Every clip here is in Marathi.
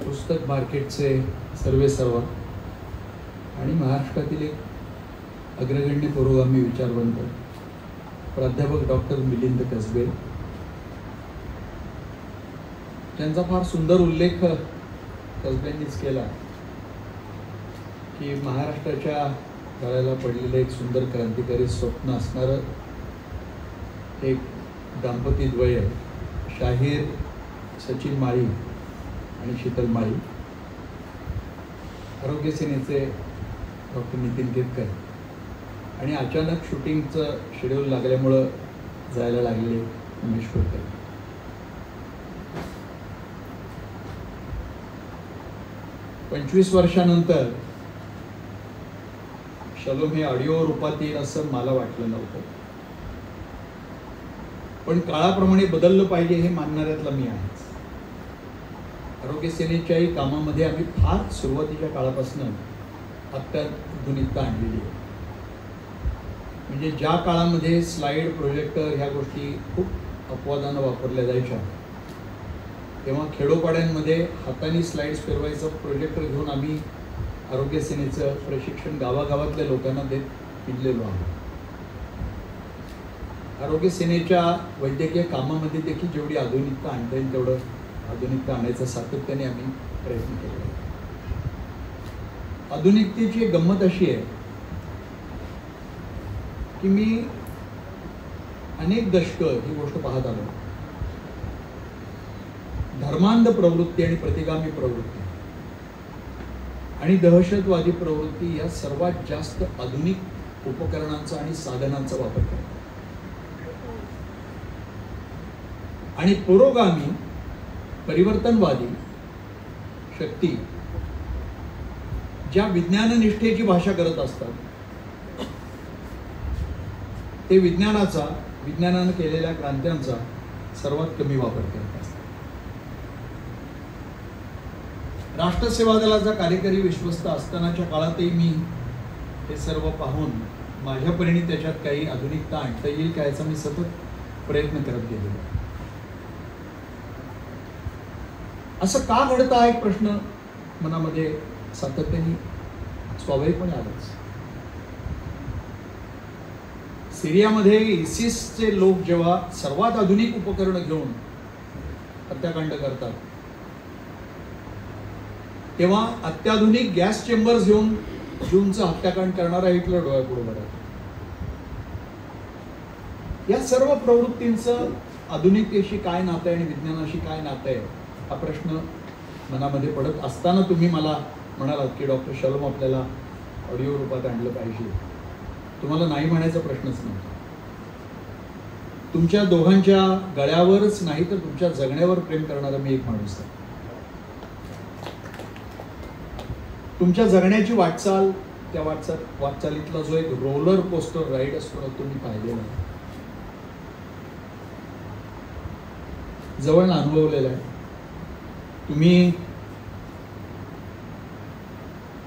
पुस्तक मार्केटचे सर्वेसर्वा आणि महाराष्ट्रातील एक अग्रगण्य पुरोगामी विचारवंत प्राध्यापक डॉक्टर मिलिंद कसबे, त्यांचा फार सुंदर उल्लेख कसबेंनीच केला की महाराष्ट्राच्या गळ्याला पडलेलं एक सुंदर क्रांतिकारी स्वप्न असणारं एक दाम्पत्यद्वय शाहीर सचिन माळी आणि शीतल माळी, आरोग्य सेनेचे डॉक्टर नितीन केतकर, आणि अचानक शूटिंगचं शेड्यूल लागल्यामुळं जायला लागले उमेश कोळकर. पंचवीस वर्षानंतर शलोम हे ऑडिओ रूपात येईल असं मला वाटलं नव्हतं, पण काळाप्रमाणे बदललं पाहिजे हे मानणाऱ्यातला मी आहेच. आरोग्य सेनेच्याही कामामध्ये आम्ही फार सुरुवातीच्या काळापासून अत्याधुनिकता आणलेली आहे. म्हणजे ज्या काळामध्ये स्लाइड, प्रोजेक्टर ह्या गोष्टी खूप अपवादानं वापरल्या जायच्या, तेव्हा खेडोपाड्यांमध्ये हाताने स्लाइड्स फिरवायचं प्रोजेक्टर घेऊन आम्ही आरोग्य सेनेचं प्रशिक्षण गावागावातल्या लोकांना देत पिडलेलो आहोत. आरोग्य सेनेच्या वैद्यकीय कामामध्ये देखील जेवढी आधुनिकता आणता येईल तेवढं आधुनिकता आणायचा सातत्याने आम्ही प्रयत्न केला. आधुनिकतेची गंमत अशी आहे की मी अनेक दशकं ही गोष्ट पाहत आलो. धर्मांध प्रवृत्ती आणि प्रतिगामी प्रवृत्ती आणि दहशतवादी प्रवृत्ती या सर्वात जास्त आधुनिक उपकरणांचा आणि साधनांचा वापर करतात. आणि पुरोगामी परिवर्तनवादी शक्ती ज्या विज्ञाननिष्ठेची भाषा करत असतात ते विज्ञानानं केलेल्या क्रांत्यांचा सर्वात कमी वापर करत असतात. राष्ट्रसेवा दलाचा कार्यकारी विश्वस्त असतानाच्या काळातही मी हे सर्व पाहून माझ्या परीने त्याच्यात काही आधुनिकता आणता येईल का याचा मी सतत प्रयत्न करत गेलेलो. असं का घडतं हा एक प्रश्न मनामध्ये सातत्याने स्वाभाविकपणे आलाच. सिरियामध्ये इसिसचे लोक जेव्हा सर्वात आधुनिक उपकरण घेऊन हत्याकांड करतात, तेव्हा अत्याधुनिक गॅस चेंबर्स घेऊन जूनचं हत्याकांड करणारा हिटलर डोळ्यापुढे उभा राहतो. या सर्व प्रवृत्तींचं आधुनिकतेशी काय नातं आहे आणि विज्ञानाशी काय नातं आहे हा प्रश्न मनामध्ये पडत असताना तुम्ही मला म्हणालात की डॉक्टर शलोम आपल्याला ऑडिओ रूपात आणलं पाहिजे. तुम्हाला नाही म्हणायचा प्रश्नच नव्हता. तुमच्या दोघांच्या गळ्यावरच नाही तर तुमच्या जगण्यावर प्रेम करणारा मी एक माणूस आहे. तुमच्या जगण्याची वाटचाल, त्या वाटचालीतला जो एक रोलर कोस्टर राईड असतो ना, तुम्ही पाहिलेला आहे, जवळ अनुभवलेला आहे. तुम्ही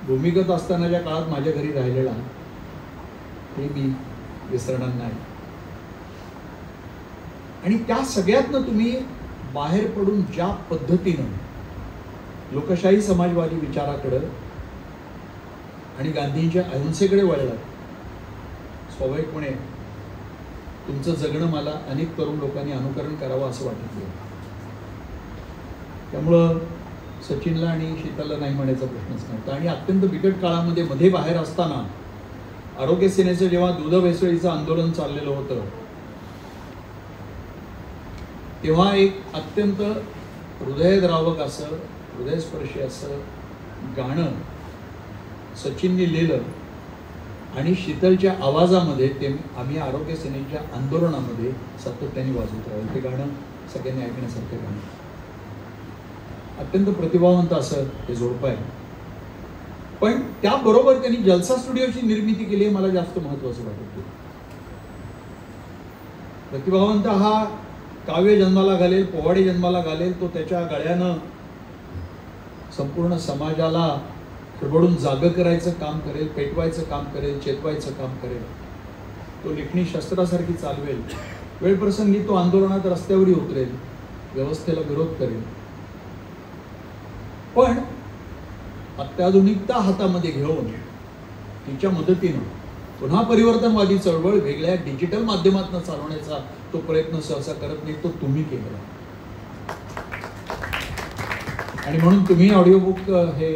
भूमिगत असतानाच्या काळात माझ्या घरी राहिलेला हे मी विसरणार नाही. आणि त्या सगळ्यातनं तुम्ही बाहेर पडून ज्या पद्धतीनं लोकशाही समाजवादी विचाराकडं आणि गांधींच्या अहिंसेकडे वळलात, स्वाभाविकपणे तुमचं जगणं मला अनेक तरुण लोकांनी अनुकरण करावं असं वाटत नाही. त्यामुळं सचिनला आणि शीतलला नाही म्हणायचा प्रश्नच नव्हता. आणि अत्यंत बिकट काळामध्ये मध्ये बाहेर असताना आरोग्य सेनेचं जेव्हा दूध भेसळीचं आंदोलन चाललेलं होतं, तेव्हा एक अत्यंत हृदयद्रावक असं, हृदयस्पर्शी असं गाणं सचिनने लिहिलं आणि शीतलच्या आवाजामध्ये ते आम्ही आरोग्य सेनेच्या आंदोलनामध्ये सातत्याने वाजवत राहिलो. ते गाणं सगळ्यांनी ऐकण्यासारखं गाणं, अत्यंत प्रतिभावंत असं हे जोडपं आहे. पण त्याबरोबर त्यांनी जलसा स्टुडिओची निर्मिती केली हे मला जास्त महत्वाचं वाटत. प्रतिभावंत हा काव्य जन्माला घालेल, पोवाडे जन्माला घालेल, तो त्याच्या गळ्यानं संपूर्ण समाजाला खडबडून जागं करायचं काम करेल, पेटवायचं काम करेल, चेतवायचं काम करेल. तो लेखणी शस्त्रासारखी चालवेल. वेळप्रसंगी तो आंदोलनात रस्त्यावरही उतरेल, व्यवस्थेला विरोध करेल. पण अत्याधुनिकता हातामध्ये घेऊन तिच्या मदतीनं पुन्हा परिवर्तनवादी चळवळ वेगळ्या डिजिटल माध्यमातून चालवण्याचा तो प्रयत्न सहसा करत नाही, तो तुम्ही केलेला. आणि म्हणून तुम्ही ऑडिओ बुक हे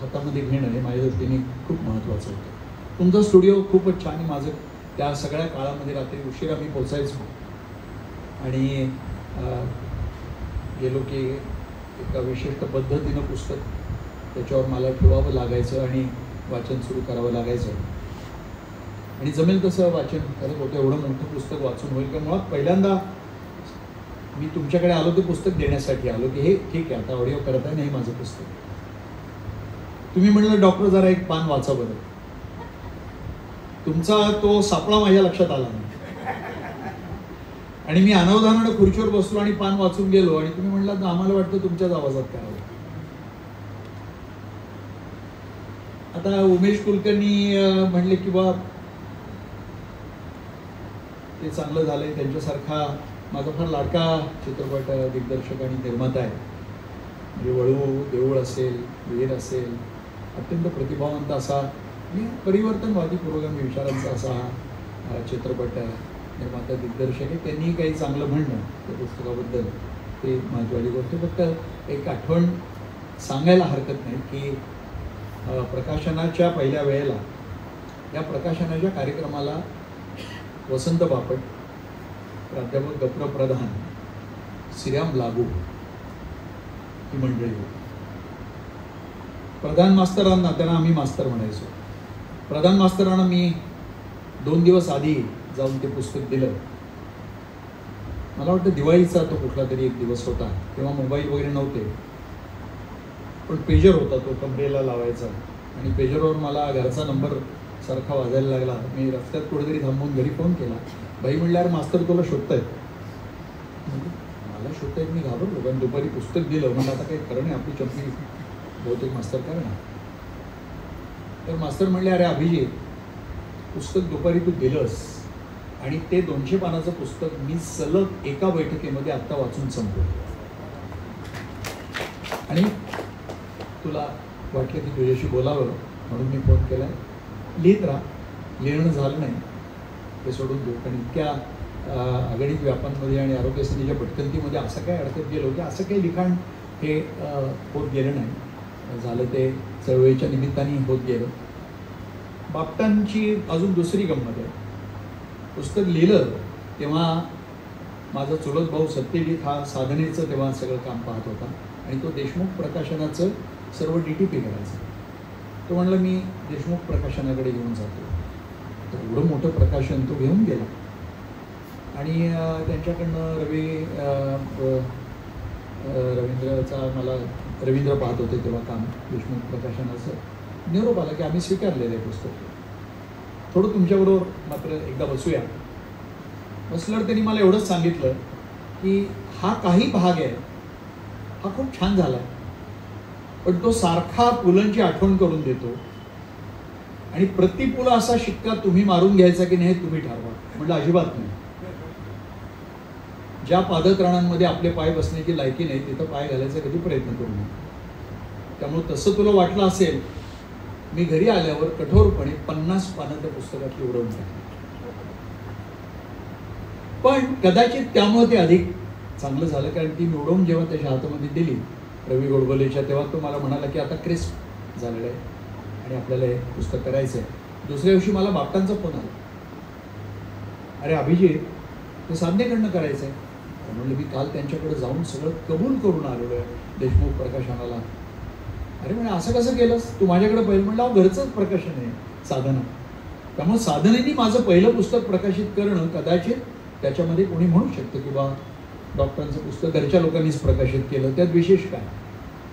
हातामध्ये घेणं हे माझ्या दृष्टीने खूप महत्त्वाचं होतं. तुमचा स्टुडिओ खूपच छान. माझं त्या सगळ्या काळामध्ये रात्री उशिरा मी पोचायचो आणि गेलो की एका विशिष्ट पद्धतीनं पुस्तक त्याच्यावर मला ठेवावं लागायचं आणि वाचन सुरू करावं लागायचं. आणि जमेल तसं वाचन करत होतं. एवढं मोठं पुस्तक वाचून होईल का? मुळात पहिल्यांदा मी तुमच्याकडे आलो ते पुस्तक देण्यासाठी आलो की हे ठीक आहे, आता ऑडिओ करताय नाही माझं पुस्तक. तुम्ही म्हणलं डॉक्टर जरा एक पान वाचा बरं. तुमचा तो सापळा माझ्या लक्षात आला नाही आणि मी अनावधानानं खुर्चीवर बसलो आणि पान वाचून गेलो आणि तुम्ही म्हणलात आम्हाला वाटतं तुमच्याच आवाजात करावं. आता उमेश कुलकर्णी म्हणले की बा ते चांगलं झालंय. त्यांच्यासारखा माझा फार लाडका चित्रपट दिग्दर्शक आणि निर्माता आहे. म्हणजे वळू देऊळ असेल, वीर असेल, अत्यंत प्रतिभावंत असा आणि परिवर्तनवादी पुरोगामी विचारांचा असा हा चित्रपट निर्माता दिग्दर्शक आहे. त्यांनी काही चांगलं म्हणणं त्या पुस्तकाबद्दल ते महत्त्वाची गोष्ट. फक्त एक आठवण सांगायला हरकत नाही की प्रकाशनाच्या पहिल्या वेळेला या प्रकाशनाच्या कार्यक्रमाला वसंत बापट, प्राध्यापक गप्र प्रधान, श्रीराम लागू ही मंडळी होती. प्रधान मास्तरांना, त्यांना आम्ही मास्तर म्हणायचो, प्रधान मास्तरांना मी 2 दिवस आधी जाऊन ते पुस्तक दिलं. मला वाटतं दिवाळीचा तो कुठला तरी एक दिवस होता. तेव्हा मोबाईल वगैरे नव्हते, पण पेजर होता, तो कमरेला लावायचा आणि पेजरवर मला घरचा नंबर सारखा वाजायला लागला. मी रस्त्यात कुठेतरी थांबून घरी फोन केला. बाई म्हणल्यावर मास्तर तुला शोधतायत. मला शोधतायत, मी घाबरलो कारण दुपारी पुस्तक दिलं. म्हणजे आता काही खरं नाही, आपली चंपी बहुतेक मास्तर करणार. तर मास्तर म्हणले, अरे अभिजित, पुस्तक दुपारी तू दिलंस आणि ते 200 पानाचं पुस्तक मी सलग एका बैठकीमध्ये आत्ता वाचून संपलो आणि तुला वाटलं की तुझ्याशी बोलावं म्हणून मी फोन केला. लिहित राहा. लिहिणं झालं नाही ते सोडून देऊ, कारण इतक्या अगणित व्यापांमध्ये आणि आरोग्य सेनेच्या भटकंतीमध्ये असं काय अडकत गेलो की असं काही लिखाण हे होत गेलं नाही. झालं ते चळवळीच्या निमित्ताने होत गेलं. बापटांची अजून दुसरी गंमत आहे. पुस्तक लिहिलं तेव्हा माझा चुलत भाऊ सत्यजित हा साधनेचं तेव्हा सगळं काम पाहत होता आणि तो देशमुख प्रकाशनाचं सर्व DTP करायचा. तो म्हणला मी देशमुख प्रकाशनाकडे घेऊन जातो. तर एवढं मोठं प्रकाशन तो घेऊन गेला आणि त्यांच्याकडनं रवींद्र पाहत होते तेव्हा काम देशमुख प्रकाशनाचं. निरोप आला की आम्ही स्वीकारलेलं आहे पुस्तक, थोडं तुमच्याबरोबर मात्र एकदा बसूया. बसल्यावर त्यांनी मला एवढंच सांगितलं की हा काही भाग आहे हा खूप छान झाला, पण तो सारखा पुलंची आठवण करून देतो आणि प्रति पुला असा शिक्का तुम्ही मारून घ्यायचा की नाही तुम्ही ठरवा. म्हटलं अजिबात नाही. ज्या पादत्राणांमध्ये आपले पाय बसण्याची लायकी नाही तिथं पाय घालायचा कधी प्रयत्न करू नये. त्यामुळे तसं तुला वाटलं असेल, मी घरी आल्यावर कठोरपणे 50 पानं त्या पुस्तकातली उडवून टाकली. पण कदाचित त्यामुळे ते अधिक चांगलं झालं, कारण ती निवडून जेव्हा त्याच्या हातामध्ये दिली रवी गोडबोलेच्या, तेव्हा तो मला म्हणाला की आता क्रिस्प झालेलं आहे आणि आपल्याला हे पुस्तक करायचं आहे. दुसऱ्या दिवशी मला बापटांचा फोन आला, अरे अभिजित ते साधनेकडनं करायचं आहे. म्हणलं मी काल त्यांच्याकडे जाऊन सगळं कबूल करून आलेलो आहे देशमुख प्रकाशनाला. अरे म्हणजे असं कसं केलंस तू माझ्याकडे पहिलं? म्हणलं घरचंच प्रकाशन आहे साधना, त्यामुळे साधनेनी माझं पहिलं पुस्तक प्रकाशित करणं कदाचित त्याच्यामध्ये कोणी म्हणू शकतं की बा डॉक्टरांचं पुस्तक घरच्या लोकांनीच प्रकाशित केलं, त्यात विशेष काय.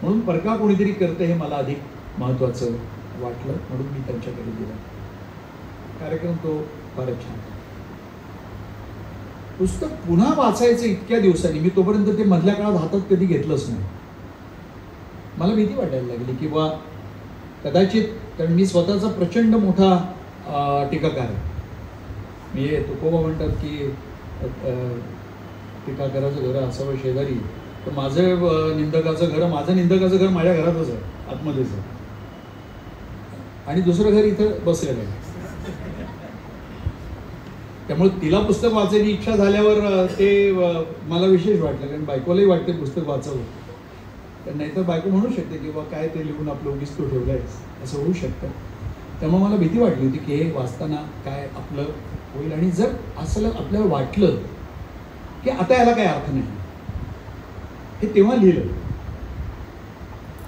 म्हणून परका कोणीतरी करतं हे मला अधिक महत्त्वाचं वाटलं, म्हणून मी त्यांच्याकडे दिला. कार्यक्रम तो फारच छान. पुस्तक पुन्हा वाचायचं इतक्या दिवसांनी, मी तोपर्यंत ते मधल्या काळात हातात कधी घेतलंच नाही. मला भीती वाटायला लागली की बा कदाचित, कारण मी स्वतःचा प्रचंड मोठा टीकाकार आहे. मी तुकोबा म्हणतात की टीकाकाराचं घर असावं शेजारी तर माझं निंदकाचं घर माझ्या घरातच आहे, आतमध्येच आहे, आणि दुसरं घर इथं बसलेलं आहे. त्यामुळे तिला पुस्तक वाचायची इच्छा झाल्यावर ते मला विशेष वाटलं, कारण बायकोलाही वाटते पुस्तक वाचावं. तर नाहीतर बायको म्हणू शकते की बा काय ते लिहून आपलं उगीच तू ठेवलंय, असं होऊ शकतं. त्यामुळे मला भीती वाटली होती की हे वाचताना काय आपलं होईल, आणि जर असं आपल्याला वाटलं की आता याला काही अर्थ नाही, हे तेव्हा लिहिलं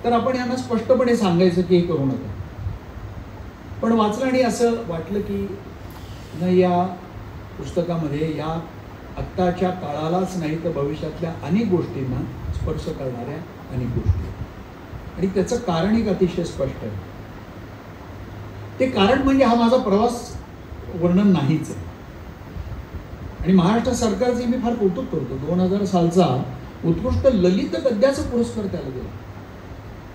तर आपण यांना स्पष्टपणे सांगायचं की हे करू नका. पण वाचलं आणि असं वाटलं की नाही, या पुस्तकामध्ये या आत्ताच्या काळालाच नाही तर भविष्यातल्या अनेक गोष्टींना स्पर्श करणाऱ्या अनेक गोष्टी, आणि त्याचं कारण एक अतिशय स्पष्ट आहे. ते कारण म्हणजे हा माझा प्रवास वर्णन नाहीच आहे. आणि महाराष्ट्र सरकारचे मी फार कौतुक करतो. 2000 सालचा उत्कृष्ट ललित गद्याचा पुरस्कार त्याला दिला.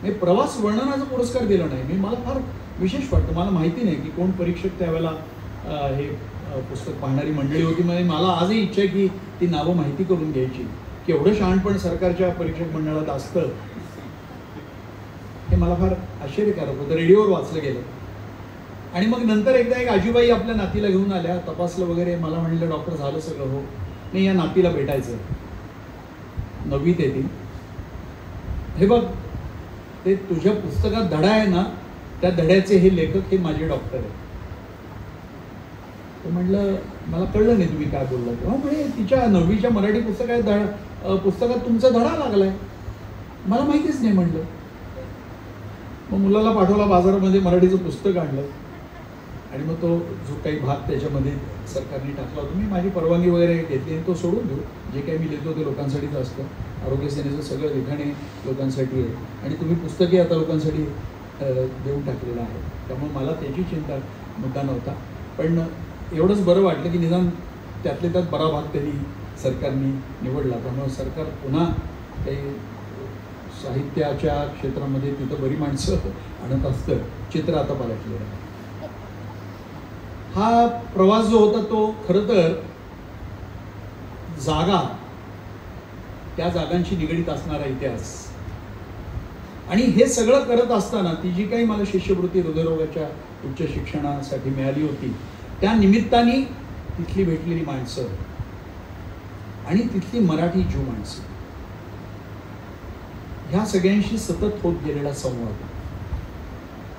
मी प्रवास वर्णनाचा पुरस्कार दिला नाही. मी मला फार विशेष वाटतं. मला माहिती नाही की कोण परीक्षक त्यावेळेला हे पुस्तक पाहणारी मंडळी होती. म्हणजे मला आजही इच्छा आहे की ती नावं माहिती करून घ्यायची, की एवढं शहाणपण सरकारच्या परीक्षक मंडळात असतं हे मला फार आश्चर्यकारक होतं. रेडिओवर वाचलं गेलं. आणि मग नंतर एकदा एक आजीबाई आपल्या नातीला घेऊन आल्या, तपासलं वगैरे. मला म्हणलं डॉक्टर झालं सगळं? हो. नाही, या नातीला भेटायचं, 9वीत येतील. हे बघ, ते तुझ्या पुस्तकात धडा आहे ना, त्या धड्याचे हे लेखक हे माझे डॉक्टर आहेत. तर म्हणलं मला कळलं नाही तुम्ही काय बोललात. हो म्हणजे तिच्या 9वीच्या मराठी पुस्तकात तुमचा धडा लागलाय. मला माहितीच नाही म्हणलं. मग मुलाला पाठवला बाजारामध्ये, मराठीचं पुस्तक आणलं, आणि मग तो जो काही भाग त्याच्यामध्ये सरकारने टाकला होता, मी माझी परवानगी वगैरे घेतली आणि तो सोडून देऊ. जे काही मी लिहितो ते लोकांसाठीच असतं. आरोग्य सेनेचं सगळं लिखाणे लोकांसाठी आहे, आणि तुम्ही पुस्तकही आता लोकांसाठी देऊन टाकलेलं आहे. त्यामुळे मला त्याची चिंता मुद्दा नव्हता. पण एवढंच बरं वाटलं की निदान त्यातले त्यात बरा भाग तरी सरकारने निवडला. त्यामुळे सरकार पुन्हा काही साहित्याच्या क्षेत्रामध्ये तिथं बरी माणसं आणत असतं. चित्र आता पालटलेलं आहे. हा प्रवास जो होता तो खरं तर जागा, त्या जागांशी निगडीत असणारा इतिहास, आणि हे सगळं करत असताना ती जी काही मला शिष्यवृत्ती हृदयरोगाच्या उच्च शिक्षणासाठी मिळाली होती, त्या निमित्ताने तिथली भेटलेली माणसं आणि तिथली मराठी ज्यू माणसं, ह्या सगळ्यांशी सतत होत गेलेला संवाद,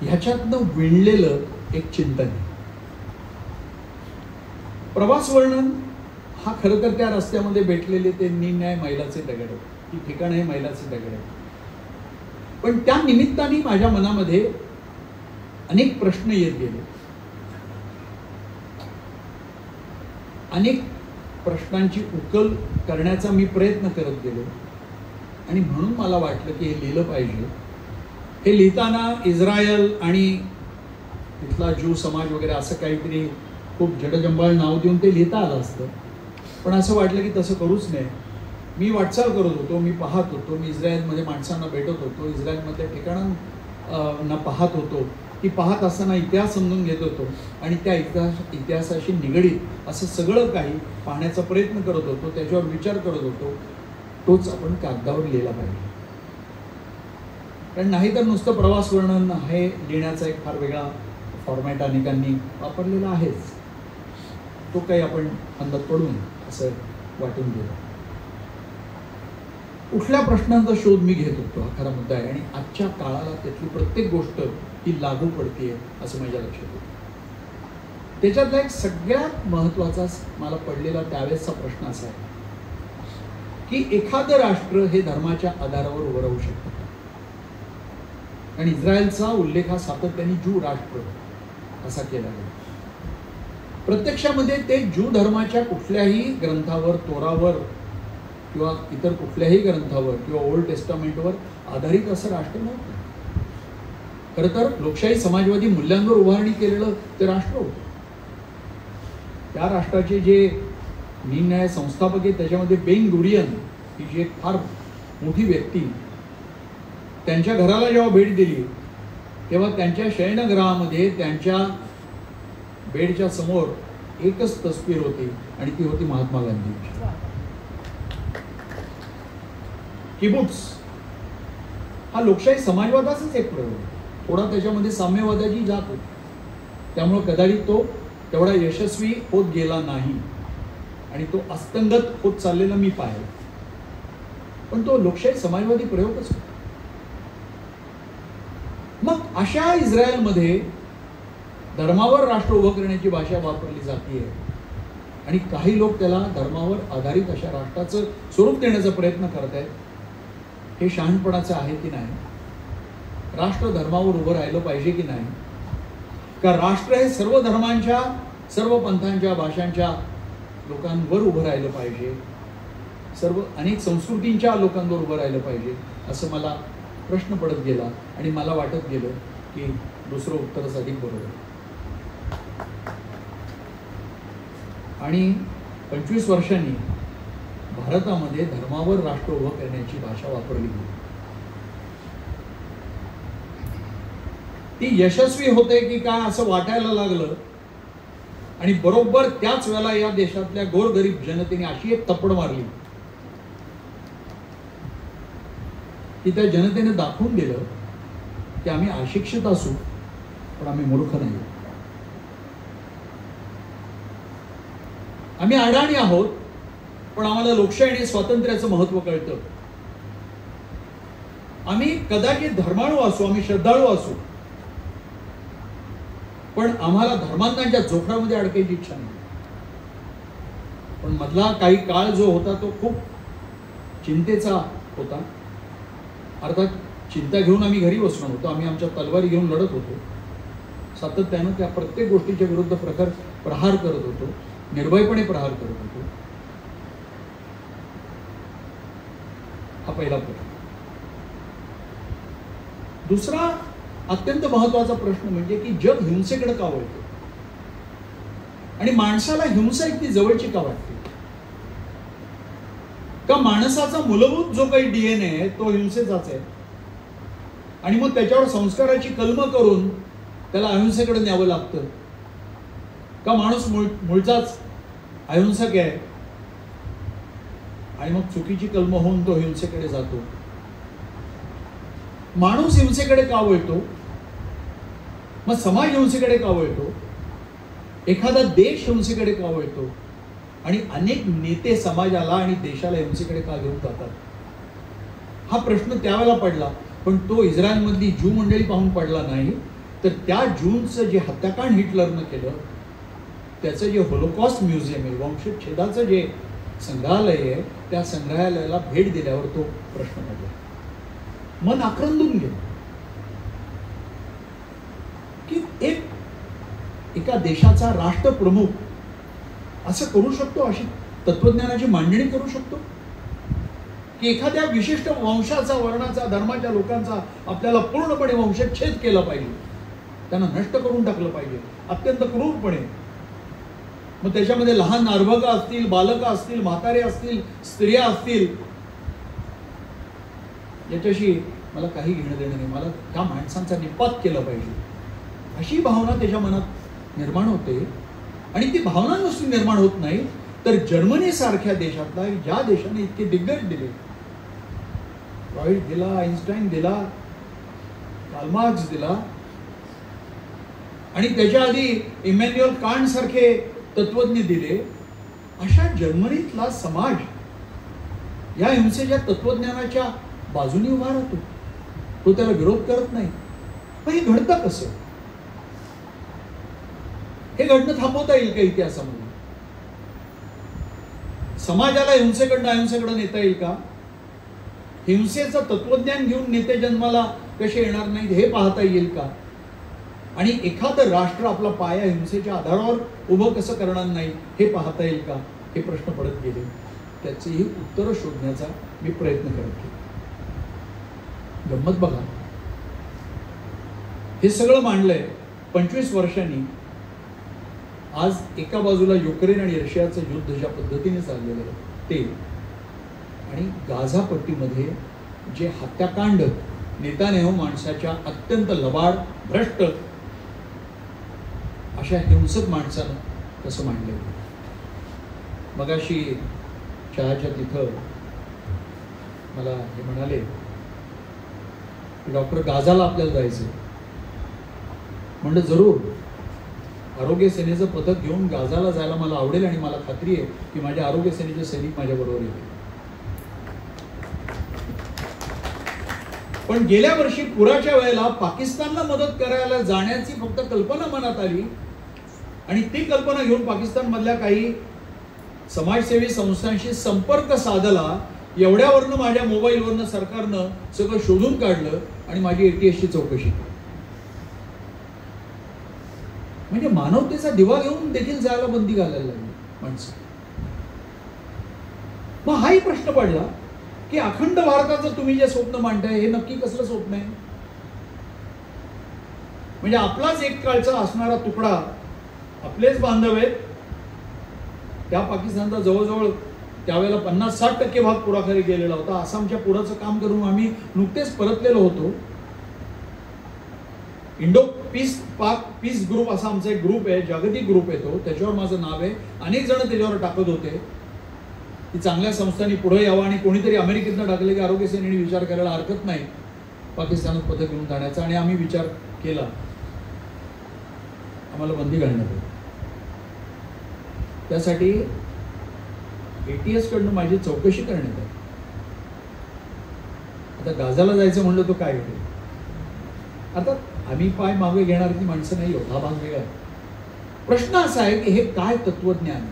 ह्याच्यातनं विणलेलं एक चिंतन. प्रवास वर्णन हा खरं तर त्या रस्त्यामध्ये भेटलेले ते निन्याय मैलाचे दगड, ती ठिकाण हे मैलाचे दगड आहे. पण त्या निमित्ताने माझ्या मनामध्ये अनेक प्रश्न येत गेले. अनेक प्रश्नांची उकल करण्याचा मी प्रयत्न करत गेलो, आणि म्हणून मला वाटलं की हे लिहिलं पाहिजे. हे लिहिताना इस्रायल आणि तिथला ज्यू समाज वगैरे असं काहीतरी खूप जडजंबाळ नाव देऊन ते लिहिता आलं असतं. पण असं वाटलं की तसं करूच नाही. मी वाटचाल करत होतो, मी पाहत होतो, मी इस्रायलमध्ये माणसांना भेटत होतो, इस्रायलमधल्या ठिकाणांना पाहत होतो. ती पाहत असताना इतिहास समजून घेत होतो, आणि त्या इतिहासाशी निगडीत असं सगळं काही पाहण्याचा प्रयत्न करत होतो, त्याच्यावर विचार करत होतो. तोच आपण कागदावर लिहिला पाहिजे. कारण नाही तर नुसतं प्रवास वर्णन हे लिहिण्याचा एक फार वेगळा फॉर्मॅट अनेकांनी वापरलेला आहेच. तो काही आपण अंदाज पडून असं वाटून गेलं. कुठल्या प्रश्नांचा शोध मी घेत होतो हा खरा मुद्दा आहे, आणि आजच्या काळाला त्यातली प्रत्येक गोष्ट ही लागू पडते असं माझ्या लक्षात येतं. त्याच्यातला एक सगळ्यात महत्त्वाचा मला पडलेला त्यावेळेसचा प्रश्न असा आहे की एखादं राष्ट्र हे धर्माच्या आधारावर उभं राहू शकतं. आणि इस्रायलचा उल्लेख हा सातत्याने ज्यू राष्ट्र असा केला गेला. प्रत्यक्षामध्ये ते ज्यू धर्माच्या कुठल्याही ग्रंथावर, तोरावर किंवा इतर कुठल्याही ग्रंथावर किंवा ओल्ड टेस्टामेंटवर आधारित असं राष्ट्र नव्हतं. खरं तर लोकशाही समाजवादी मूल्यांवर उभारणी केलेलं ते राष्ट्र होतं. त्या राष्ट्राचे जे निर्णय संस्थापक आहेत त्याच्यामध्ये बेन गुरियन ही जी एक फार मोठी व्यक्ती, त्यांच्या घराला जेव्हा भेट दिली तेव्हा त्यांच्या शयनगृहामध्ये त्यांच्या बेडच्या समोर एकच तस्वीर होती, आणि ती होती महात्मा गांधींची. किबुट्स हा लोकशाही समाजवादाचाच एक प्रयोग, थोडा त्याच्यामध्ये साम्यवादाची जात होती, त्यामुळे कदाचित तो तेवढा यशस्वी होत गेला नाही आणि तो अस्तंगत होत चाललेला मी पाहिला, पण तो लोकशाही समाजवादी प्रयोगच होता. मग अशा इस्रायलमध्ये धर्मावर राष्ट्र उभं करण्याची भाषा वापरली जाते आणि काही लोक त्याला धर्मावर आधारित अशा राष्ट्राचं स्वरूप देण्याचा प्रयत्न करत आहेत. हे शहाणपणाचं आहे की नाही? राष्ट्र धर्मावर उभं राहिलं पाहिजे की नाही? का राष्ट्र हे सर्व धर्मांच्या, सर्व पंथांच्या, भाषांच्या लोकांवर उभं राहिलं पाहिजे, सर्व अनेक संस्कृतींच्या लोकांवर उभं राहिलं पाहिजे, असं मला प्रश्न पडत गेला आणि मला वाटत गेलं की दुसरं उत्तरच अधिक बरोबर. आणि 25 वर्षांनी भारतामध्ये धर्मावर राष्ट्र उभं करण्याची भाषा वापरली गेली. ती यशस्वी होते की काय असं वाटायला लागलं आणि बरोबर त्याच वेळेला या देशातल्या गोरगरीब जनतेने अशी एक थप्पड मारली की त्या जनतेने दाखवून दिलं की आम्ही अशिक्षित असू पण आम्ही मूर्ख नाही, आम्ही अडाणी आहोत पण आम्हाला लोकशाही आणि स्वातंत्र्याचं महत्व कळतं, आम्ही कदाचित धर्माळू असू, आम्ही श्रद्धाळू असू, पण आम्हाला धर्मांतांच्या जोखडामध्ये अडकायची इच्छा नाही. पण मधला काही काळ जो होता तो खूप चिंतेचा होता. अर्थात चिंता घेऊन आम्ही घरी बसलो होतो, आम्ही आमच्या तलवारी घेऊन लढत होतो, सातत्यानं त्या प्रत्येक गोष्टीच्या विरुद्ध प्रहार करत होतो, निर्भयपणे प्रहार करत होतो. हा पहिला प्रश्न. दुसरा अत्यंत महत्वाचा प्रश्न म्हणजे की जग हिंसेकडे का वळते आणि माणसाला हिंसा इतकी जवळची का वाटते? का माणसाचा मूलभूत जो काही DNA आहे तो हिंसेचाच आहे आणि मग त्याच्यावर संस्काराची कलम करून त्याला अहिंसेकडे न्यावं लागतं? का माणूस मूळचाच अहिंसक आहे आणि मग चुकीची कलम होऊन तो हिंसेकडे जातो? माणूस हिंसेकडे का वळतो? मग समाज हिंसेकडे का वळतो? एखादा देश हिंसेकडे का वळतो? आणि अनेक नेते समाजाला आणि देशाला हिंसेकडे का घेऊन जातात? हा प्रश्न त्यावेळेला पडला, पण तो इस्रायलमधली ज्यू मंडळी पाहून पडला नाही, तर त्या ज्यूंचं जे हत्याकांड हिटलरनं केलं त्याचं जे होलोकॉस्ट म्युझियम आहे, वंशच्छेदाचं जे संग्रहालय आहे, त्या संग्रहालयाला भेट दिल्यावर तो प्रश्न पडला. मन आक्रंदून गेलं की एका देशाचा राष्ट्रप्रमुख असं करू शकतो, अशी तत्वज्ञानाची मांडणी करू शकतो की एखाद्या विशिष्ट वंशाचा, वर्णाचा, धर्माच्या लोकांचा आपल्याला पूर्णपणे वंशच्छेद केला पाहिजे, त्यांना नष्ट करून टाकलं पाहिजे अत्यंत क्रूरपणे. मग त्याच्यामध्ये लहान नार्भका असतील, बालकं असतील, म्हातारे असतील, स्त्रिया असतील, याच्याशी मला काही घेणं देणं नाही, मला त्या माणसांचा निपात केला पाहिजे, अशी भावना त्याच्या मनात निर्माण होते. आणि ती भावना नुसती निर्माण होत नाही, तर जर्मनी सारख्या देशातला, ज्या देशाने इतके दिग्गज दिले, फ्रॉइड दिला, आइन्स्टाईन दिला, कार्ल मार्क्स दिला, आणि त्याच्या आधी इमॅन्युअल कांट सारखे तत्वज्ञ दिले, अशा जर्मनीतला समाज या हिंसेच्या तत्वज्ञानाच्या बाजूने उभा राहतो, तो त्याला विरोध करत नाही. पण हे घडतं कसं? हे घडणं थांबवता येईल का इतिहासामध्ये? समाजाला हिंसेकडनं अहिंसेकडे नेता येईल का? हिंसेचं तत्वज्ञान घेऊन नेते जन्माला कसे येणार नाहीत हे पाहता येईल का? आणि एखादं राष्ट्र आपला पाया हिंसेच्या आधारावर उभं कसं करणार नाही हे पाहता येईल का? हे प्रश्न पडत गेले. त्याचेही उत्तर शोधण्याचा मी प्रयत्न करत गेलो. गंमत बघा, हे सगळं मांडलंय 25 वर्षांनी. आज एका बाजूला युक्रेन आणि रशियाचं युद्ध ज्या पद्धतीने चाललेलं आहे ते, आणि गाझा पट्टीमध्ये जे हत्याकांड नेतान्याहू माणसाच्या अत्यंत लबाड, भ्रष्ट अशा हिंसक माणसानं कसं मांडलं. मगाशी चहाच्या तिथं मला हे म्हणाले की डॉक्टर गाझाला आपल्याला जायचं. म्हणलं जरूर, आरोग्य सेनेचं पथक घेऊन गाझाला जायला मला आवडेल आणि मला खात्री आहे की माझे आरोग्य सेनेचे सैनिक माझ्या बरोबर येतील. पण गेल्या वर्षी पुराच्या वेळेला पाकिस्तानला मदत करायला जाण्याची फक्त कल्पना मनात आली आणि ती कल्पना घेऊन पाकिस्तान मधल्या काही समाजसेवी संस्थांशी संपर्क साधला. एवढ्यावरनं माझ्या मोबाईलवरनं सरकारनं सगळं शोधून काढलं आणि माझी ATSची चौकशी. म्हणजे मानवतेचा दिवा घेऊन देखील जायला बंदी घालायला लागली माणसं. मग हाही प्रश्न पडला की अखंड भारताचं तुम्ही जे स्वप्न मांडताय हे नक्की कसलं स्वप्न आहे. म्हणजे आपलाच एक काळचा असणारा तुकडा, आपलेच बांधव आहेत, त्या पाकिस्तानचा जवळजवळ त्यावेळेला 50-60% भाग पुराखाली गेलेला होता. आसामच्या पुराचं काम करून आम्ही नुकतेच परतलेलो होतो. इंडो पीस ग्रुप असा आमचा एक ग्रुप आहे, जागतिक ग्रुप आहे तो, त्याच्यावर माझं नाव आहे. अनेक जण त्याच्यावर टाकत होते की चांगल्या संस्थांनी पुढे यावं आणि कोणीतरी अमेरिकेतनं टाकले की आरोग्य सेनेने विचार करायला हरकत नाही पाकिस्तानात पथक घेऊन जाण्याचा. आणि आम्ही विचार केला, आम्हाला बंदी घालण्यात आली. त्यासाठी ATS कडनं माझी चौकशी करण्यात आली. आता गाझाला जायचं म्हणलं तो काय होईल. आता आम्ही पाय मागे घेणार ती माणसं नाही होत, हा भाग वेगळा आहे. प्रश्न असा आहे की हे काय तत्वज्ञान.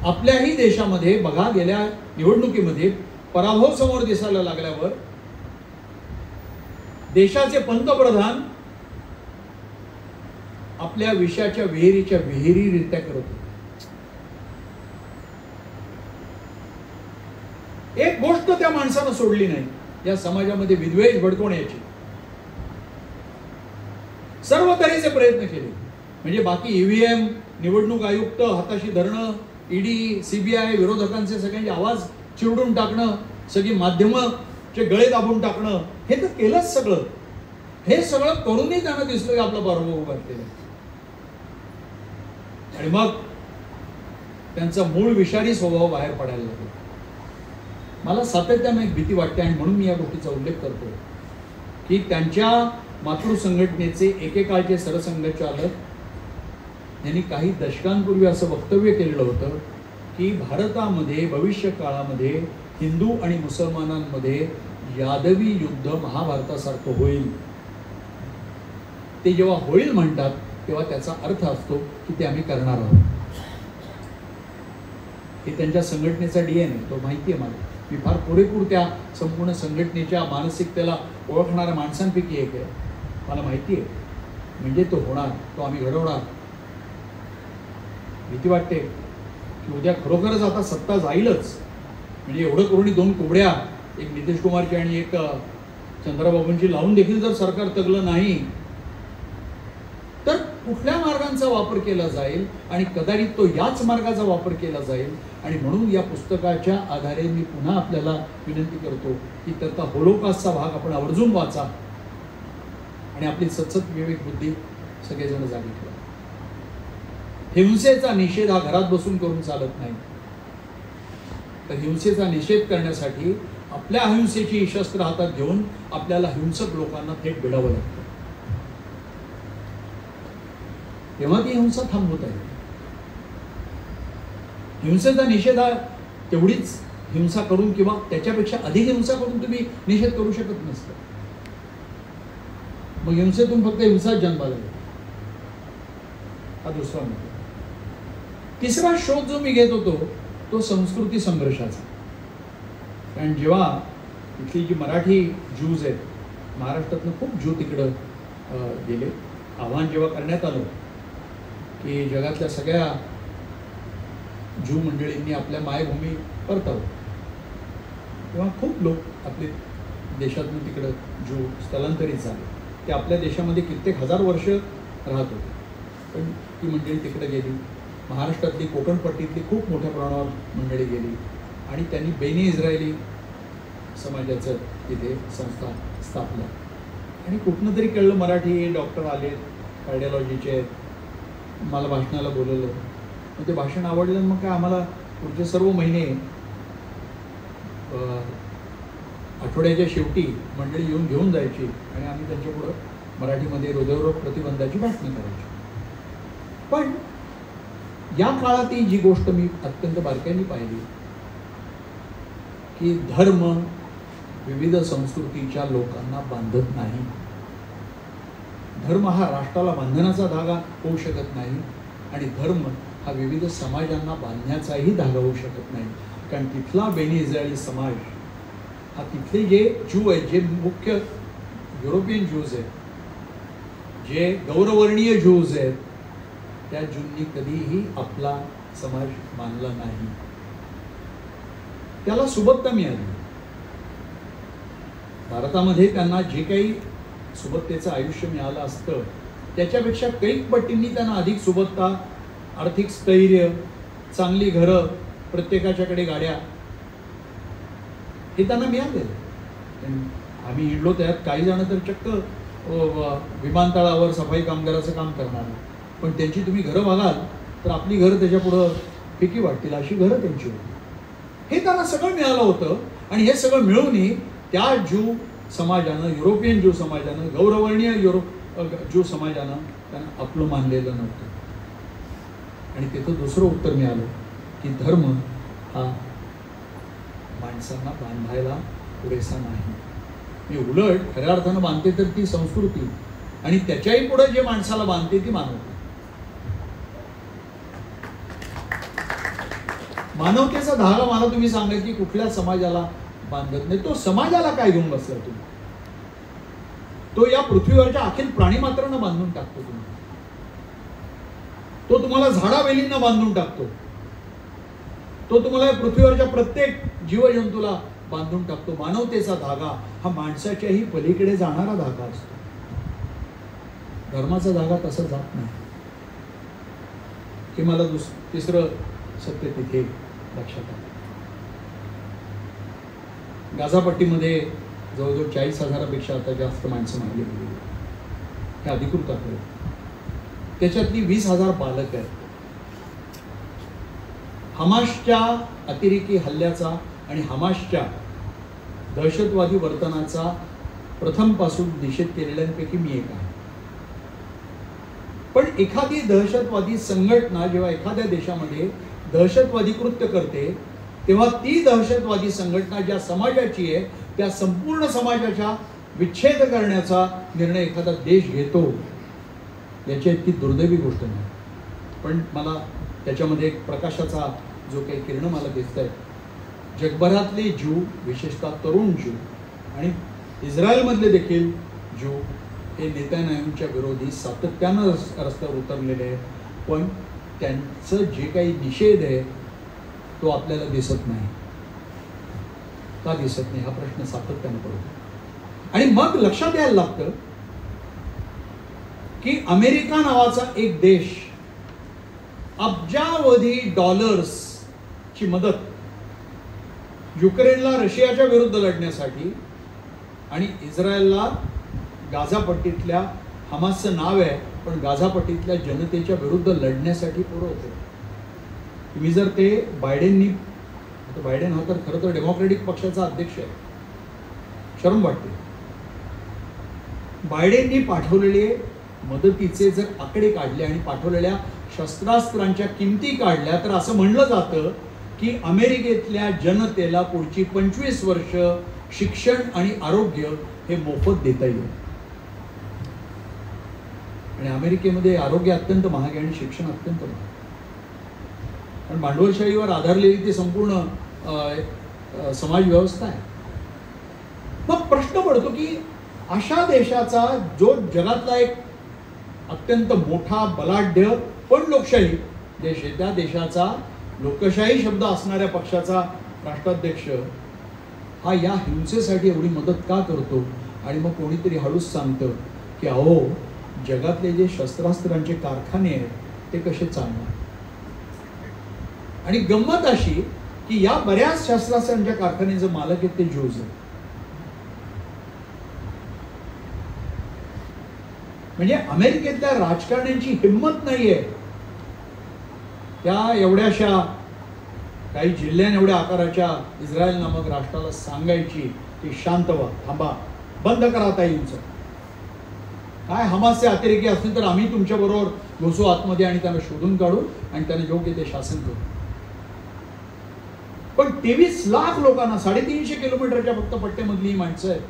आपल्याही देशामध्ये बघा, गेल्या निवडणुकीमध्ये पराभव समोर दिसायला लागल्यावर देशाचे पंतप्रधान आपल्या विषयाच्या विहिरीच्या विहिरीरित्या करत होते. एक गोष्ट त्या माणसानं सोडली नाही, या समाजामध्ये विद्वेष भडकवण्याची सर्व तऱ्हेचे प्रयत्न केले. म्हणजे बाकी EVM, निवडणूक आयुक्त हाताशी धरणं, ED, CBI, विरोधकांचे सगळ्यांचे आवाज चिरडून टाकणं, सगळी माध्यमाचे गळे दाबून टाकणं, हे तर केलंच सगळं. हे सगळं करूनही त्यांना दिसलं की आपला पराभव उभारलेला. आणि मग त्यांचा मूळ विषारी स्वभाव बाहेर पडायला लागला. मला सातत्याने एक भीती वाटते आणि म्हणून मी या गोष्टीचा उल्लेख करतो की त्यांच्या मातृ संघटनेचे एकेकाळचे सरसंघचालक यांनी काही दशकांपूर्वी असं वक्तव्य केलेलं होतं की भारतामध्ये भविष्य काळामध्ये हिंदू आणि मुसलमानांमध्ये यादवी युद्ध महाभारतासारखं होईल. ते जेव्हा होईल म्हणतात तेव्हा त्याचा अर्थ असतो की ते आम्ही करणार आहोत. हे त्यांच्या संघटनेचा DNA, तो माहिती आहे मला. मी फार पुरेपूर त्या संपूर्ण संघटनेच्या मानसिकतेला ओळखणाऱ्या माणसांपैकी एक आहे. मला माहिती आहे म्हणजे तो होणार, तो आम्ही घडवणार. भीती वाटते की उद्या खरोखरच आता सत्ता जाईलच. म्हणजे एवढं करून 2 कोबड्या, एक नितीश कुमारची आणि एक चंद्राबाबूंची लावून देखील जर सरकार तगलं नाही तर कुठल्या मार्गांचा वापर केला जाईल आणि कदाचित तो याच मार्गाचा वापर केला जाईल. आणि म्हणून या पुस्तकाच्या आधारे मी पुन्हा आपल्याला विनंती करतो की त्याचा होलोकास्टचा भाग आपण आवर्जून वाचा आणि आपली सतसत विवेक बुद्धी सगळेजण जागी ठेवा. हिंसेचा निषेध हा घरात बसून करून चालत नाही. तर हिंसेचा निषेध करण्यासाठी आपल्या अहिंसेची शस्त्र हातात घेऊन आपल्याला हिंसक लोकांना थेट भिडावं लागतं. तेव्हा ती हिंसा थांबवत आहे. हिंसेचा निषेध हा तेवढीच हिंसा करून किंवा त्याच्यापेक्षा अधिक हिंसा करून तुम्ही निषेध करू शकत नसतं. मग हिंसेतून फक्त हिंसाच जन्माला येतो. हा दुसरा मुद्दा. तिसरा शोध जो मी घेत होतो तो संस्कृती संघर्षाचा. कारण जेव्हा इथली जी मराठी ज्यूज आहेत, महाराष्ट्रातनं खूप ज्यू तिकडं गेले. आव्हान जेव्हा करण्यात आलं की जगातल्या सगळ्या ज्यू मंडळींनी आपल्या मायभूमी परतावं, तेव्हा खूप लोक आपले देशातून तिकडं ज्यू स्थलांतरित झाले. ते आपल्या देशामध्ये कित्येक हजार वर्ष राहत होते, पण ती मंडळी तिकडे गेली. महाराष्ट्रातली कोकणपट्टीतली खूप मोठ्या प्रमाणावर मंडळी गेली आणि त्यांनी बेनी इस्रायली समाजाचं तिथे संस्था स्थापल्या. आणि कुठनं तरी कळलं मराठी डॉक्टर आले, कार्डिओलॉजीचे, मला भाषणाला बोलवलं. मग ते भाषण आवडलं. मग काय आम्हाला पुढचे सर्व महिने आठवड्याच्या शेवटी मंडळी येऊन घेऊन जायची आणि आम्ही त्यांच्यापुढं मराठीमध्ये हृदयरोग प्रतिबंधाची बातमी करायची. पण या काळात ही जी गोष्ट मी अत्यंत बारकाईने पाहिली की धर्म विविध संस्कृतीच्या लोकांना बांधत नाही. धर्म हा राष्ट्राला बांधण्याचा धागा होऊ शकत नाही आणि धर्म हा विविध समाजांना बांधण्याचाही धागा होऊ शकत नाही. कारण तिथला बेनी इस्रायली समाज हा तिथले जे ज्यू आहेत, जे मुख्य युरोपियन ज्यूज आहेत, जे गौरवर्णीय ज्यूज आहेत, त्या ज्यूंनी कधीही आपला समाज मानला नाही. त्याला सुबत्ता मिळाली. भारतामध्ये त्यांना जे काही सुबत्तेचं आयुष्य मिळालं असतं त्याच्यापेक्षा कैक पटींनी त्यांना अधिक सुबत्ता, आर्थिक स्थैर्य, चांगली घरं, प्रत्येकाच्याकडे गाड्या हे त्यांना मिळालेलं. आम्ही हिंडलो त्यात काही जण तर चक्क विमानतळावर सफाई कामगाराचं काम करणार, पण त्यांची तुम्ही घरं बघाल तर आपली घरं त्याच्यापुढं फिकी वाटतील अशी घरं त्यांची होती. हे त्यांना सगळं मिळालं होतं आणि हे सगळं मिळूनही त्या ज्यू समाजानं, युरोपियन ज्यू समाजानं, गौरवर्णीय ज्यू समाजानं त्यांना आपलं मानलेलं नव्हतं. आणि तिथं दुसरं उत्तर मिळालं की धर्म हा माणसांना बांधायला पुरेसा नाही. मी उलट खऱ्या अर्थानं बांधते तर ती संस्कृती आणि त्याच्याही पुढे जे माणसाला बांधते ती मानवते. मानवतेचा धागा मला तुम्ही सांगा की कुठल्या समाजाला बांधत नाही. तो समाजाला काय घेऊन बसला तुम्ही? तो या पृथ्वीवरच्या अखिल प्राणी मात्रांना बांधून टाकतो. तुम्ही तो तुम्हाला झाडावेलींना बांधून टाकतो. तो तुम्हाला पृथ्वीवरच्या प्रत्येक जीवजंतूला बांधून टाकतो. मानवतेचा धागा हा माणसाच्याही पलीकडे जाणारा धागा असतो. धर्माचा धागा तसा जात नाही. हे मला तिसरं सत्य तिथे लक्षात आलं. गाझापट्टीमध्ये जवळजवळ 40,000पेक्षा आता जास्त माणसं मारली गेली. हे अधिकृत आकडे. त्याच्यातली 20,000 बालक आहेत. हमासच्या अतिरेकी हल्ल्याचा आणि हमासच्या दहशतवादी वर्तनाचा प्रथमपासून निषेध केलेल्यांपैकी मी एक आहे. पण एखादी दहशतवादी संघटना जेव्हा एखाद्या देशामध्ये दहशतवादी कृत्य करते तेव्हा ती दहशतवादी संघटना ज्या समाजाची आहे त्या संपूर्ण समाजाचा विच्छेद करण्याचा निर्णय एखादा देश घेतो याची इतकी दुर्दैवी गोष्ट नाही. पण मला त्याच्यामध्ये एक प्रकाशाचा जो काही किरण मला दिसत आहे, जगभरातले ज्यू, विशेषतः तरुण ज्यू आणि इस्रायलमधले देखील ज्यू हे नेतान्याहूंच्या विरोधी सातत्यानं रस्त्यावर उतरलेले आहेत. पण त्यांचं जे काही निषेध आहे तो आपल्याला दिसत नाही. का दिसत नाही हा प्रश्न सातत्यानं पडतो. आणि मग लक्षात यायला लागतं की अमेरिका नावाचा एक देश अब्जावधी डॉलर्सची मदत युक्रेनला रशियाच्या विरुद्ध लढण्यासाठी आणि इस्रायलला गाझापट्टीतल्या, हमासचं नाव आहे पण गाझापट्टीतल्या जनतेच्या विरुद्ध लढण्यासाठी पुरवतो. तुम्ही जर ते बायडेन हा तर खरं तर डेमोक्रॅटिक पक्षाचा अध्यक्ष आहे, शरम वाटते. बायडेननी पाठवलेले मदतीचे जर आकडे काढले आणि पाठवलेल्या शस्त्रास्त्रांच्या किमती काढल्या तर असं म्हणलं जातं की अमेरिकेतल्या जनतेला पुढची 25 वर्ष शिक्षण आणि आरोग्य हे मोफत देता येईल. आणि अमेरिकेमध्ये आरोग्य अत्यंत महाग आहे आणि शिक्षण अत्यंत महाग. पण भांडवलशाहीवर आधारलेली ती संपूर्ण समाज व्यवस्था आहे. मग प्रश्न पडतो की अशा देशाचा जो जगातला एक अत्यंत मोठा, बलाढ्य पण लोकशाही देश आहे, त्या देशाचा लोकशाही शब्द असणाऱ्या पक्षाचा राष्ट्राध्यक्ष हा या हिंसेसाठी एवढी मदत का करतो? आणि मग कोणीतरी हळूच सांगतं की अहो, जगातले जे शस्त्रास्त्रांचे कारखाने आहेत ते कसे चालणार. आणि गंमत अशी की या बऱ्याच शस्त्रास्त्रांच्या कारखान्याचे मालक आहेत ते ज्यूज आहेत. म्हणजे अमेरिकेतल्या राजकारण्यांची हिंमत नाहीये त्या एवढ्याशा काही जिल्ह्यां एवढ्या आकाराच्या इस्रायल नामक राष्ट्राला सांगायची की शांत व्हा, थांबा, बंद करा आता युद्ध. काय हमासचे अतिरेकी असतील तर आम्ही तुमच्या बरोबर घुसू आतमध्ये आणि त्यांना शोधून काढू आणि त्यांना योग्य ते शासन करू. पण 23 लाख लोकांना 350 किलोमीटरच्या फक्त पट्ट्यामधली ही माणसं आहेत.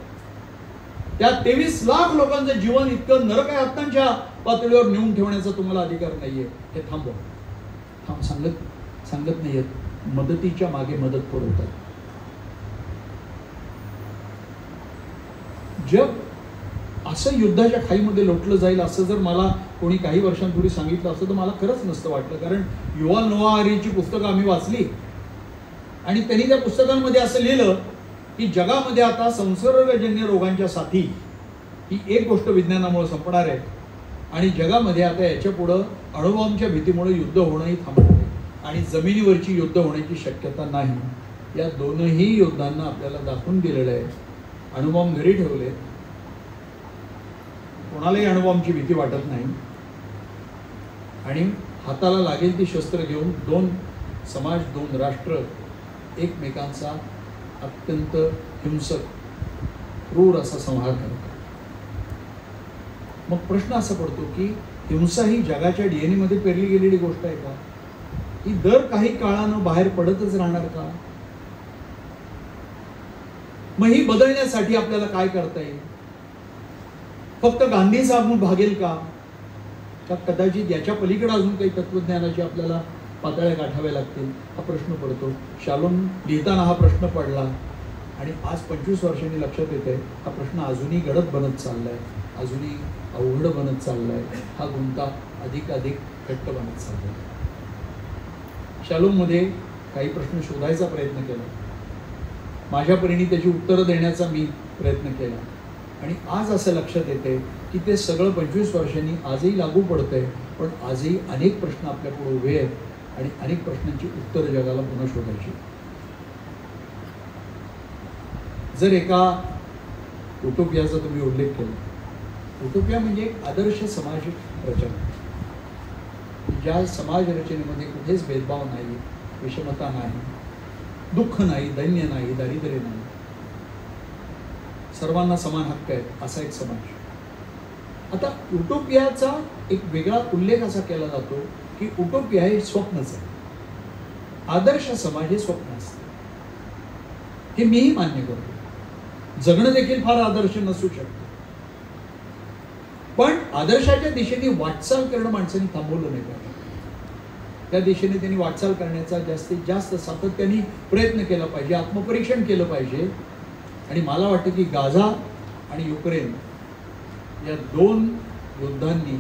त्या 23 लाख लोकांचं जीवन इतकं नरक आहे हत्यांच्या पातळीवर नेऊन ठेवण्याचा तुम्हाला अधिकार नाहीये. हे थांबवा. सांगत नाहीयेत. मदतीच्या मागे मदत पुरवतात. जग असं युद्धाच्या खाईमध्ये लोटलं जाईल असं जर मला कोणी काही वर्षांपूर्वी सांगितलं असतं तर मला खरंच नसतं वाटलं. कारण युव्हाल नोआ हरारीची पुस्तकं आम्ही वाचली आणि त्यांनी त्या पुस्तकांमध्ये असं लिहिलं की जगामध्ये आता संसर्गजन्य रोगांच्या साथी ही एक गोष्ट विज्ञानामुळे संपणार आहे आणि जगामध्ये आता याच्या पुढं अणुबॉम्बच्या भीतीमुळे युद्ध होणंही थांबणार आहे आणि जमिनीवरची युद्ध होण्याची शक्यता नाही. या दोनही युद्धांना आपल्याला दाखवून दिलेलं आहे. अणुबॉम्ब घरी ठेवले, कोणालाही अणुबॉम्बची भीती वाटत नाही आणि हाताला लागेल ती शस्त्र घेऊन 2 समाज 2 राष्ट्र एकमेकांचा अत्यंत हिंसक क्रूर असा संहार करतात. मग प्रश्न असा पडतो की हिंसा ही जगाच्या DNA मध्ये पेरली गेलेली गोष्ट आहे का? ही दर काही काळानं बाहेर पडतच राहणार का? मग ही बदलण्यासाठी आपल्याला काय करता येईल? फक्त गांधी साहेब भागेल का? कदाचित याच्या पलीकडे अजून काही तत्वज्ञानाची आपल्याला पातळ्या गाठाव्या लागतील हा प्रश्न पडतो. शालोम लिहिताना हा प्रश्न पडला आणि आज 25 वर्षांनी लक्षात येते हा प्रश्न अजूनही गडद बनत चाललाय, अजूनही अवघड बनत चाललाय, हा गुंता अधिक घट्ट बनत चाललाय. शालोममध्ये काही प्रश्न शोधायचा प्रयत्न केला, माझ्या परीने त्याची उत्तरं देण्याचा मी प्रयत्न केला आणि आज असं लक्षात येते की ते सगळं 25 वर्षांनी आजही लागू पडतंय. पण आजही अनेक प्रश्न आपल्यापुढे उभे आहेत आणि अनेक प्रश्नांची उत्तरं जगाला पुन्हा शोधायची. जर एका उटोपियाचा तुम्ही उल्लेख केला, उटोपिया म्हणजे एक आदर्श समाज रचना, ज्या समाज रचनेमध्ये कुठेच भेदभाव नाही, विषमता नाही, दुःख नाही, दैन्य नाही, दारिद्र्य नाही, सर्वांना समान हक्क आहेत असा एक समाज. आता उटोपियाचा एक वेगळा उल्लेख असा केला जातो की उटोपिया हे स्वप्नच आहे, आदर्श समाज हे स्वप्न असते. हे मीही मान्य करतो. जगणं देखील फार आदर्श नसू शकतं, पण आदर्शाच्या दिशेने वाटचाल करणं माणसांनी थांबवलं नाही पाहिजे. त्या दिशेने त्यांनी वाटचाल करण्याचा जास्तीत जास्त सातत्याने प्रयत्न केला पाहिजे, आत्मपरीक्षण केलं पाहिजे. आणि मला वाटतं की गाझा आणि युक्रेन या 2 युद्धांनी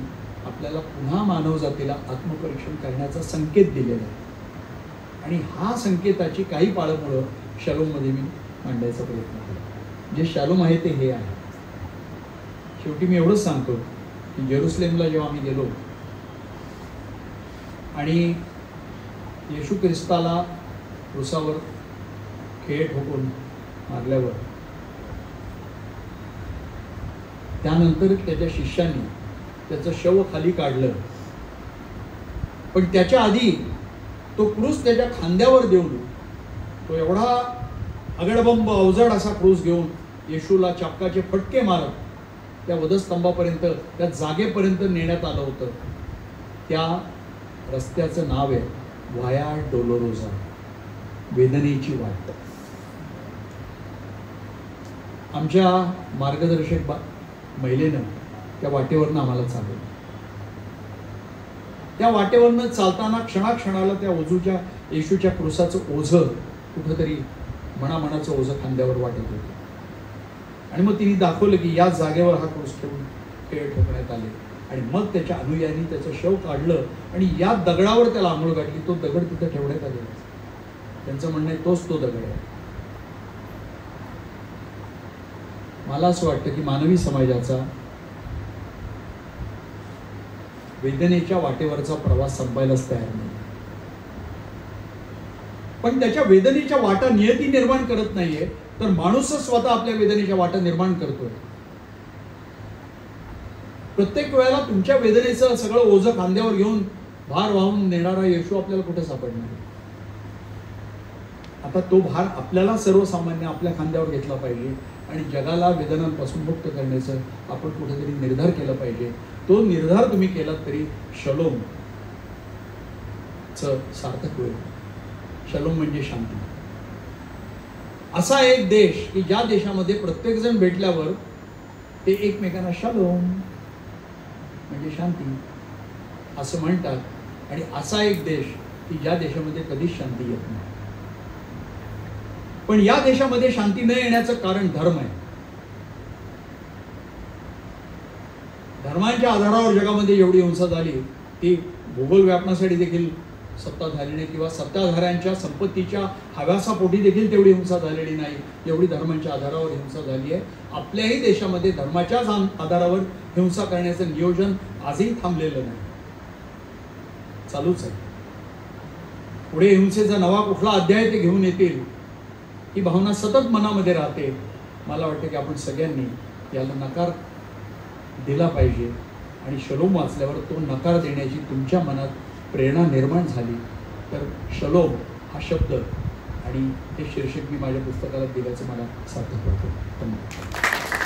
आपल्याला पुन्हा मानवजातीला आत्मपरीक्षण करण्याचा संकेत दिलेला आहे आणि हा संकेताची काही पाळंमुळं शालोममध्ये मी मांडायचा प्रयत्न केला. जे शालोम आहे ते हे आहे. शेवटी मी एवढंच सांगतो की जेरुसलेमला जेव्हा आम्ही गेलो आणि येशू ख्रिस्ताला क्रूसावर खेळ ठोकून मारल्यावर त्यानंतर त्याच्या शिष्यांनी त्याचं शव खाली काढलं, पण त्याच्या आधी तो क्रूस त्याच्या खांद्यावर देऊन तो एवढा अगडबंब अवजड असा क्रूस घेऊन येशूला चापकाचे फटके मारत त्या वधस्तंभापर्यंत, त्या जागेपर्यंत नेण्यात आलं होतं. त्या रस्त्याचं नाव आहे व्हाया डोलोरोसा, वेदनेची वाट. आमच्या मार्गदर्शक महिलेनं त्या वाटेवरनं आम्हाला चालवलं. त्या वाटेवरनं चालताना क्षणाक्षणाला त्या येशूच्या क्रूसाचं ओझं कुठंतरी मनाचं ओझं खांद्यावर वाटत होतं. आणि मग तिने दाखवलं की या जागेवर हा क्रूस ठेवून खेळ ठोकण्यात आले आणि मग त्याच्या अनुयायांनी त्याचं शव काढलं आणि या दगडावर त्याला आंघोळ घातली. तो दगड तिथं ठेवण्यात आलेला. त्यांचं म्हणणं आहे तोच तो दगड आहे. मला असं वाटतं की मानवी समाजाचा वेदनेच्या वाटेवरचा प्रवास संपायलाच तयार नाही, पण त्याच्या वेदनेच्या वाटा नियती निर्माण करत नाहीये, तर माणूसच स्वतः आपल्या वेदनेच्या वाटा निर्माण करतोय. प्रत्येक वेळेला तुमच्या वेदनेचं सगळं ओझं खांद्यावर घेऊन भार वाहून नेणारा येशू आपल्याला कुठे सापडणार? आता तो भार आपल्याला सर्वसामान्य आपल्या खांद्यावर घेतला पाहिजे आणि जगाला वेदनांपासून मुक्त करण्याचं आपण कुठेतरी निर्धार केला पाहिजे. तो निर्धार तुम्ही केलात तरी शलोम सार्थक होईल. शलोम म्हणजे शांती. असा एक देश की ज्या देशामध्ये प्रत्येक जण भेटल्यावर ते एकमेकांना शलोम म्हणजे शांती असं म्हणतात. आणि असा एक देश की ज्या देशामध्ये कधीच शांती येत नाही. पण या देशामध्ये शांती न येण्याचं कारण धर्म आहे. धर्मांच्या आधारावर जगामध्ये एवढी हिंसा झाली ती भूगोल व्यापण्यासाठी देखील सत्ता झाली नाही किंवा सत्ताधाऱ्यांच्या संपत्तीच्या हव्यासापोटी देखील तेवढी हिंसा झालेली नाही एवढी धर्मांच्या आधारावर हिंसा झाली आहे. आपल्याही देशामध्ये धर्माच्याच आधारावर हिंसा करण्याचं नियोजन आजही थांबलेलं नाही, चालूच आहे. पुढे हिंसेचा नवा कुठला अध्याय ते घेऊन येतील ही भावना सतत मनामध्ये राहते. मला वाटतं की आपण सगळ्यांनी याला नकार दिला पाहिजे आणि शलोम वाचल्यावर तो नकार देण्याची तुमच्या मनात प्रेरणा निर्माण झाली तर शलोम हा शब्द आणि हे शीर्षक मी माझ्या पुस्तकाला दिल्याचं मला सार्थक वाटतं. धन्यवाद.